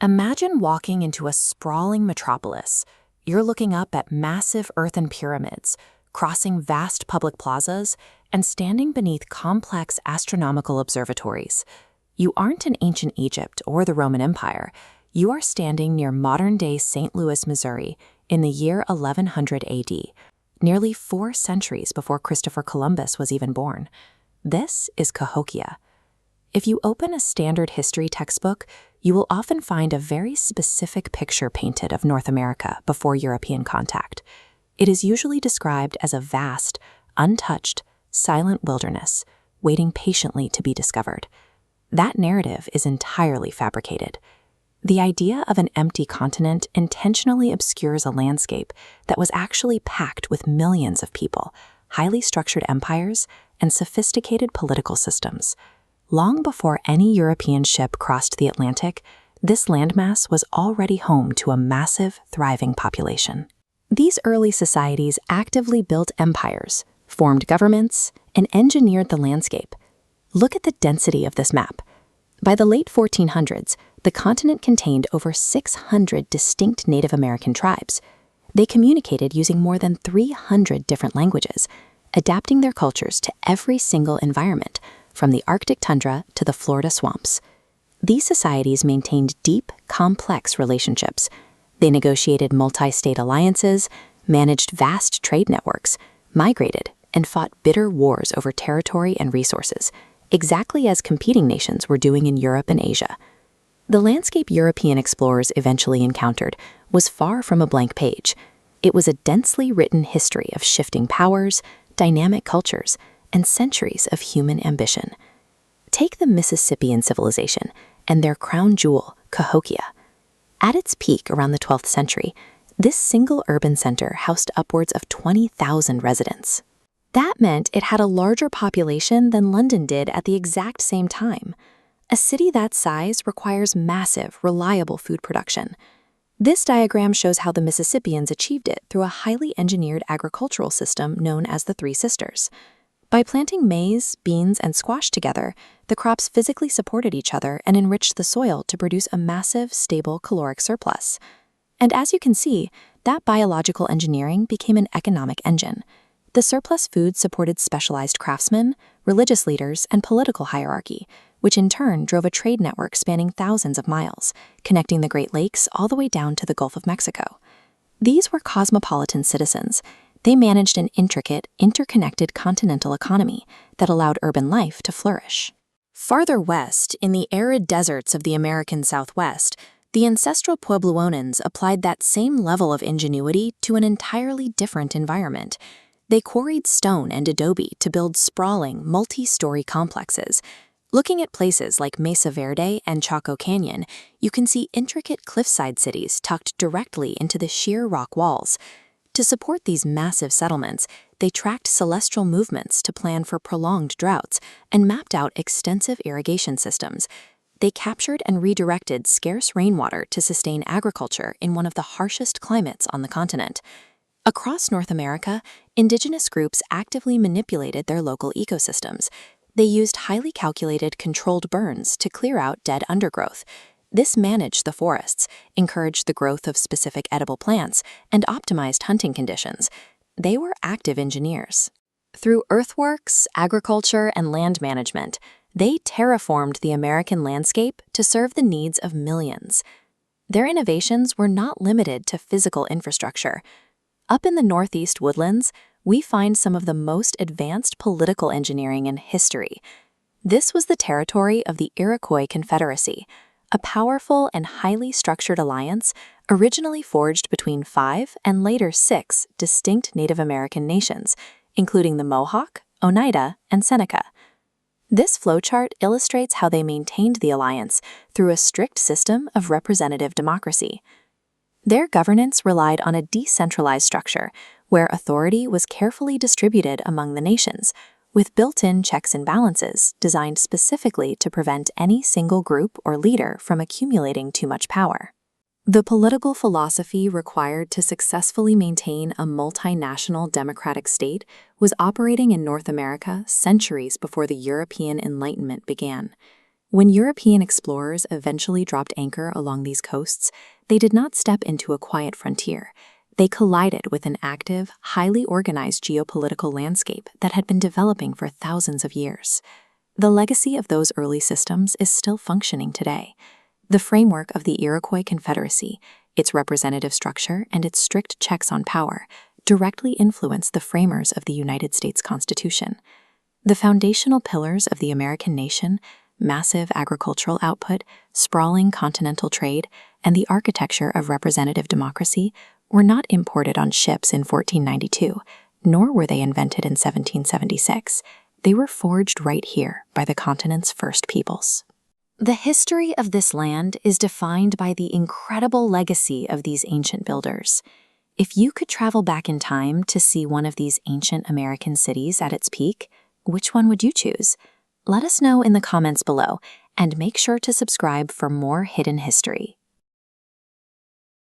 Imagine walking into a sprawling metropolis. You're looking up at massive earthen pyramids, crossing vast public plazas, and standing beneath complex astronomical observatories. You aren't in ancient Egypt or the Roman Empire. You are standing near modern-day St. Louis, Missouri, in the year 1100 AD, nearly 4 centuries before Christopher Columbus was even born. This is Cahokia. If you open a standard history textbook, you will often find a very specific picture painted of North America before European contact. It is usually described as a vast, untouched, silent wilderness, waiting patiently to be discovered. That narrative is entirely fabricated. The idea of an empty continent intentionally obscures a landscape that was actually packed with millions of people, highly structured empires, and sophisticated political systems. Long before any European ship crossed the Atlantic, this landmass was already home to a massive, thriving population. These early societies actively built empires, formed governments, and engineered the landscape. Look at the density of this map. By the late 1400s, the continent contained over 600 distinct Native American tribes. They communicated using more than 300 different languages, adapting their cultures to every single environment, from the Arctic tundra to the Florida swamps. These societies maintained deep, complex relationships. They negotiated multi-state alliances, managed vast trade networks, migrated, and fought bitter wars over territory and resources, exactly as competing nations were doing in Europe and Asia. The landscape European explorers eventually encountered was far from a blank page. It was a densely written history of shifting powers, dynamic cultures, and centuries of human ambition. Take the Mississippian civilization and their crown jewel, Cahokia. At its peak around the 12th century, this single urban center housed upwards of 20,000 residents. That meant it had a larger population than London did at the exact same time. A city that size requires massive, reliable food production. This diagram shows how the Mississippians achieved it through a highly engineered agricultural system known as the Three Sisters. By planting maize, beans, and squash together, the crops physically supported each other and enriched the soil to produce a massive, stable caloric surplus. And as you can see, that biological engineering became an economic engine. The surplus food supported specialized craftsmen, religious leaders, and political hierarchy, which in turn drove a trade network spanning thousands of miles, connecting the Great Lakes all the way down to the Gulf of Mexico. These were cosmopolitan citizens. They managed an intricate, interconnected continental economy that allowed urban life to flourish. Farther west, in the arid deserts of the American Southwest, the ancestral Puebloanans applied that same level of ingenuity to an entirely different environment. They quarried stone and adobe to build sprawling, multi-story complexes. Looking at places like Mesa Verde and Chaco Canyon, you can see intricate cliffside cities tucked directly into the sheer rock walls. To support these massive settlements, they tracked celestial movements to plan for prolonged droughts and mapped out extensive irrigation systems. They captured and redirected scarce rainwater to sustain agriculture in one of the harshest climates on the continent. Across North America, indigenous groups actively manipulated their local ecosystems. They used highly calculated, controlled burns to clear out dead undergrowth. This managed the forests, encouraged the growth of specific edible plants, and optimized hunting conditions. They were active engineers. Through earthworks, agriculture, and land management, they terraformed the American landscape to serve the needs of millions. Their innovations were not limited to physical infrastructure. Up in the northeast woodlands, we find some of the most advanced political engineering in history. This was the territory of the Iroquois Confederacy, a powerful and highly structured alliance originally forged between 5 and later 6 distinct Native American nations, including the Mohawk, Oneida, and Seneca. This flowchart illustrates how they maintained the alliance through a strict system of representative democracy. Their governance relied on a decentralized structure where authority was carefully distributed among the nations, with built-in checks and balances designed specifically to prevent any single group or leader from accumulating too much power. The political philosophy required to successfully maintain a multinational democratic state was operating in North America centuries before the European Enlightenment began. When European explorers eventually dropped anchor along these coasts, they did not step into a quiet frontier. They collided with an active, highly organized geopolitical landscape that had been developing for thousands of years. The legacy of those early systems is still functioning today. The framework of the Iroquois Confederacy, its representative structure, and its strict checks on power directly influenced the framers of the United States Constitution. The foundational pillars of the American nation, massive agricultural output, sprawling continental trade, and the architecture of representative democracy were not imported on ships in 1492, nor were they invented in 1776. They were forged right here by the continent's first peoples. The history of this land is defined by the incredible legacy of these ancient builders. If you could travel back in time to see one of these ancient American cities at its peak, which one would you choose? Let us know in the comments below, and make sure to subscribe for more hidden history.